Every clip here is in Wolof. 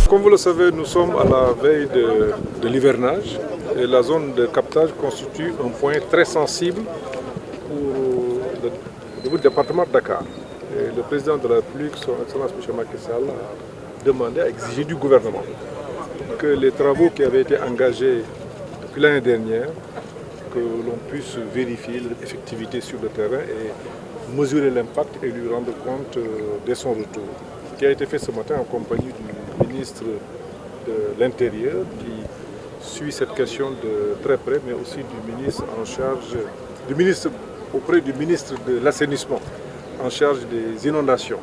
Comme vous le savez, nous sommes à la veille de l'hivernage et la zone de captage constitue un point très sensible au niveau du département de Dakar. Et le président de la République, son Excellence M. Macky Sall, a demandé, a exigé du gouvernement que les travaux qui avaient été engagés depuis l'année dernière, que l'on puisse vérifier l'effectivité sur le terrain et mesurer l'impact et lui rendre compte dès son retour. Ce qui a été fait ce matin en compagnie du ministre de l'Intérieur qui suit cette question de très près, mais aussi du ministre en charge, auprès du ministre de l'Assainissement en charge des inondations.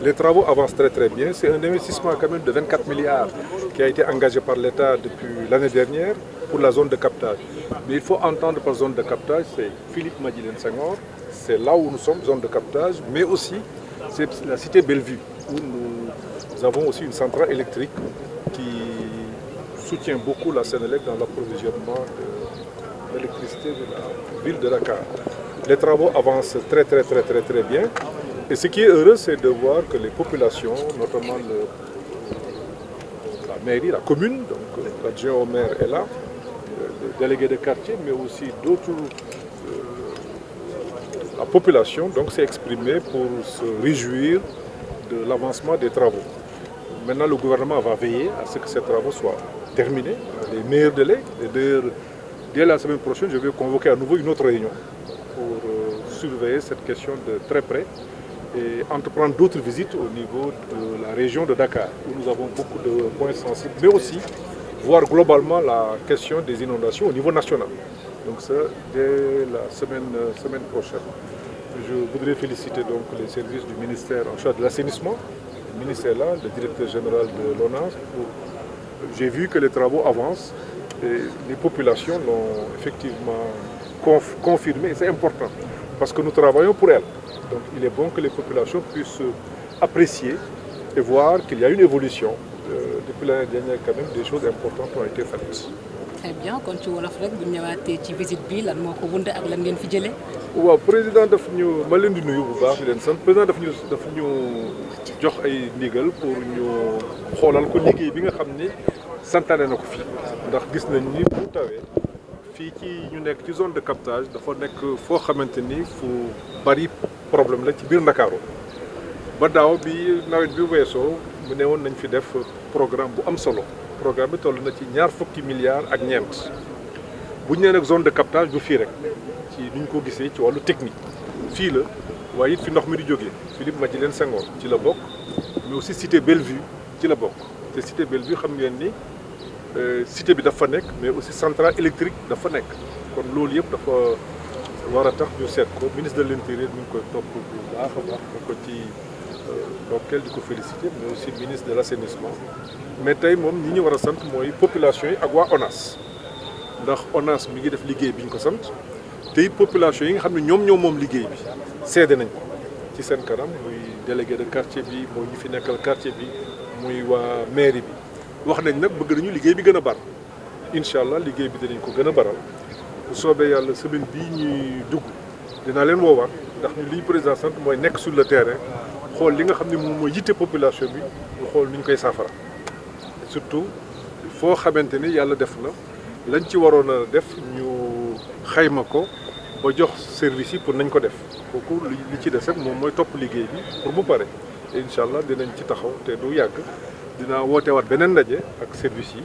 Les travaux avancent très très bien. C'est un investissement quand même de 24 milliards qui a été engagé par l'État depuis l'année dernière pour la zone de captage. Mais il faut entendre par zone de captage, c'est Philippe Madeleine Senghor, c'est là où nous sommes, zone de captage, mais aussi c'est la cité Bellevue, où nous avons aussi une centrale électrique qui soutient beaucoup la Sénélec dans l'approvisionnement de l'électricité de la ville de Dakar. Les travaux avancent très bien. Et ce qui est heureux, c'est de voir que les populations, notamment la mairie, la commune, donc l'adjoint au maire est là, le délégué de quartier, mais aussi d'autres. La population s'est exprimée pour se réjouir de l'avancement des travaux. Maintenant, le gouvernement va veiller à ce que ces travaux soient terminés, dans les meilleurs délais. Et d'ailleurs, dès la semaine prochaine, je vais convoquer à nouveau une autre réunion pour surveiller cette question de très près et entreprendre d'autres visites au niveau de la région de Dakar, où nous avons beaucoup de points sensibles, mais aussi voir globalement la question des inondations au niveau national. Donc ça, dès la semaine prochaine. Je voudrais féliciter donc les services du ministère en charge de l'assainissement. Le ministre est là, le directeur général de l'ONAS. J'ai vu que les travaux avancent et les populations l'ont effectivement confirmé. C'est important parce que nous travaillons pour elles. Donc il est bon que les populations puissent apprécier et voir qu'il y a une évolution. Depuis l'année dernière, quand même, des choses importantes ont été faites. Très bien kon ci wolof rek bu ñëwaatee ci visite bi lan moo ko wund ak lan ngeen fi jëlee. waaw président daf ñu ma leen di nuyu bu baax di leen sant président daf ñu jox ay ndigal pour ñu xoolal ko liggéey bi nga xam ni santaane na ko fii ndax gis nañ ni bu tawee fii ci ñu nekk ci zone de captage dafa nekk foo xamante ni fu bari problème la ci biir Ndakaaru ba daaw bi nawet bi weesoo mu ne woon nañ fi def programme bu am solo. Programme bi toll na ci ñaar fukki milliards ak ñeent bu ñu nee nag zone de captage du fii rek ci ni ñu ko gisee ci wàllu technique fii la waaye it fi ndox mi di jógee Philippe Madeleine Senghor ci la bokk mais aussi cité Bellevue ci la bokk te cité Bellevue xam ngeen ni cité bi dafa nekk mais aussi centrale électrique dafa nekk kon loolu yëpp dafa war a tax ñu seet ko ministre de l'intérieur mi ngi koy topp bu baax a baax da ko ci ndokkeel di ko féliciter mais aussi ministre de l'assainissement mais tey moom ñi ñu war a sant mooy population yi ak waa ONAS ndax ONAS mi ngi def liggéey bi ñu ko sant te it population yi nga xam ne ñoom moom liggéey bi seede nañ ko ci seen kanam muy délégué de quartier bi mooy ñi fi nekkal quartier bi muy waa mairie bi wax nañ nag bëgg nañu liggéey bi gën a bar incha allah liggéey bi dinañ ko gën a baral bu soobee yàlla semaine bii ñuy dugg dinaa leen woowaat ndax ñu li ñu président sant mooy nekk sur le terrain xool li nga xam ne moom mooy yitte population bi ñu xool ni ñu koy saafara surtout foo xamante ni yàlla def na lañ ci waroon a def ñu xayma ko ba jox service yi pour nañ ko def kooku li ci des rek moom mooy topp liggéey bi pour mu pare incha allah dinañ ci taxaw te du yàgg dinaa wootewaat beneen ndaje ak service yi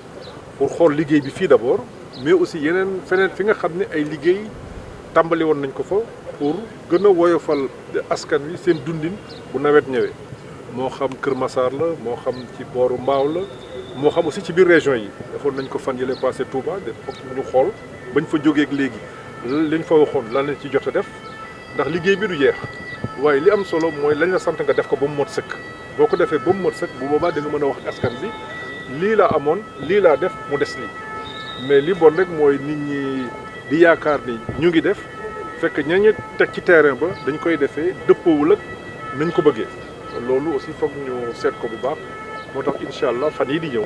pour xool liggéey bi fii d'abord mais aussi yeneen feneen fi nga xam ne ay liggéey tàmbali woon nañ ko fa pour gën a woyofal askan wi seen dundin bu nawet ñëwee moo xam Kër Massar la moo xam ci booru Mbaaw la moo xam aussi ci biir région yi defoon nañ ko fan yële passé Touba de foog ñu xool bañ fa jógeeg léegi liñ fa waxoon lan lañ ci jot a def ndax liggéey bi du jeex waaye li am solo mooy lañ la sant nga def ko ba mu mot sëkk boo ko defee ba mu mot sëkk bu boobaa da nga mën a wax askan bi lii laa amoon lii laa def mu des lii mais li bon rek mooy nit ñi di yaakaar ni ñu ngi def fekk ñañu teg ci terrain ba dañ koy defee dëppoowul ak nañ ko bëggee loolu aussi foog ñu seet ko bu baax moo tax incha allah fan yii di ñëw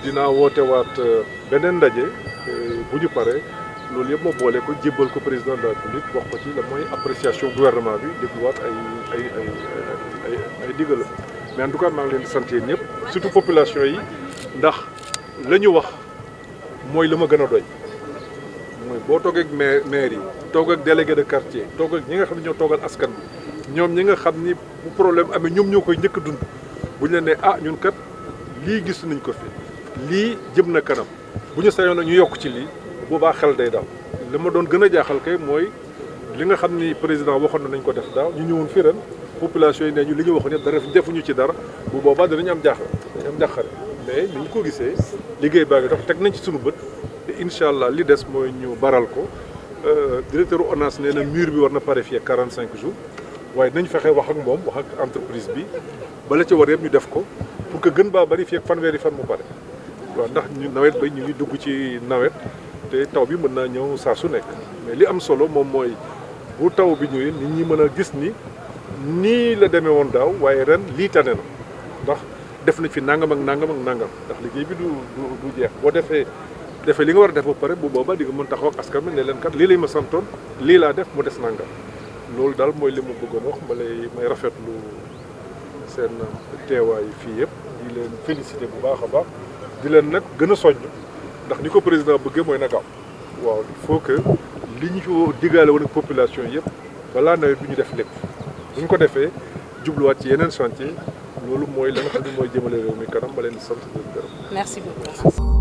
dinaa woote waat beneen ndaje bu ñu paree loolu yëpp ma boole ko jébbal ko président de la République wax ko ci la mooy appréciation gouvernement bi dégluwaat ay digalam mais en tout cas maa ngi leen di sant yéen ñëpp surtout population yi ndax la ñu wax mooy la ma gën a doy mooy boo toogee ak maire yi toog ak délégué de quartier toog ak ñi nga xam ne ñoo toogal askan bi ñoom ñi nga xam ni bu problème amee ñoom ñoo koy njëkk a dund bu ñu leen nee ah ñun kat lii gis nañ ko fi lii jëm na kanam bu ñu sañoon ñu yokk ci lii boobaa xel day daal li ma doon gën a jaaxal kay mooy li nga xam ni président waxoon nañ ko def daaw ñu ñëwoon fi ren population yi ne ñu li ñu waxoon yëpp dara defuñu ci dara bu boobaa danañ am jaaxal dañu am jaaxare mais ni ñu ko gisee liggéey baa ngi dox teg nañ ci suñu bët te incha allah li des mooy ñu baral ko directeur ONAS nee na mur bi war na pare fii 45 jours waaye nañ fexe wax ak moom wax ak entreprise bi bala ca war yëpp ñu def ko pour que gën baa bari fii ak fanweeri fan mu pare waaw ndax ñu nawet ba ñu ngi dugg ci nawet te taw bi mën naa ñëw saa su nekk mais li am solo moom mooy bu taw bi ñëwee nit ñi mën a gis ni nii la demee woon daaw waaye ren lii tane na ndax def nañ fi nangam ak nangam ak nangam ndax liggéey bi du jeex boo defee li nga war a def ba pare bu boobaa di nga mën taxaw ak askan bi ne leen kat lii lay ma santoon lii laa def mu des nangam loolu daal mooy li ma bëggoon wax may rafetlu seen teewaay fii yëpp di leen féliciter bu baax a baax di leen nag gën a soññ ndax ni ko président bëggee mooy na gaaw waaw il faut que li ñu fi diggaale woon ak population yëpp balaa nawet bi ñu def lépp bu ñu ko defee jubluwaat ci yeneen chantier loolu mooy la nga xam ne mooy jëmale réew mi kanam ma leen di sant di leen gërëm. Merci beaucoup.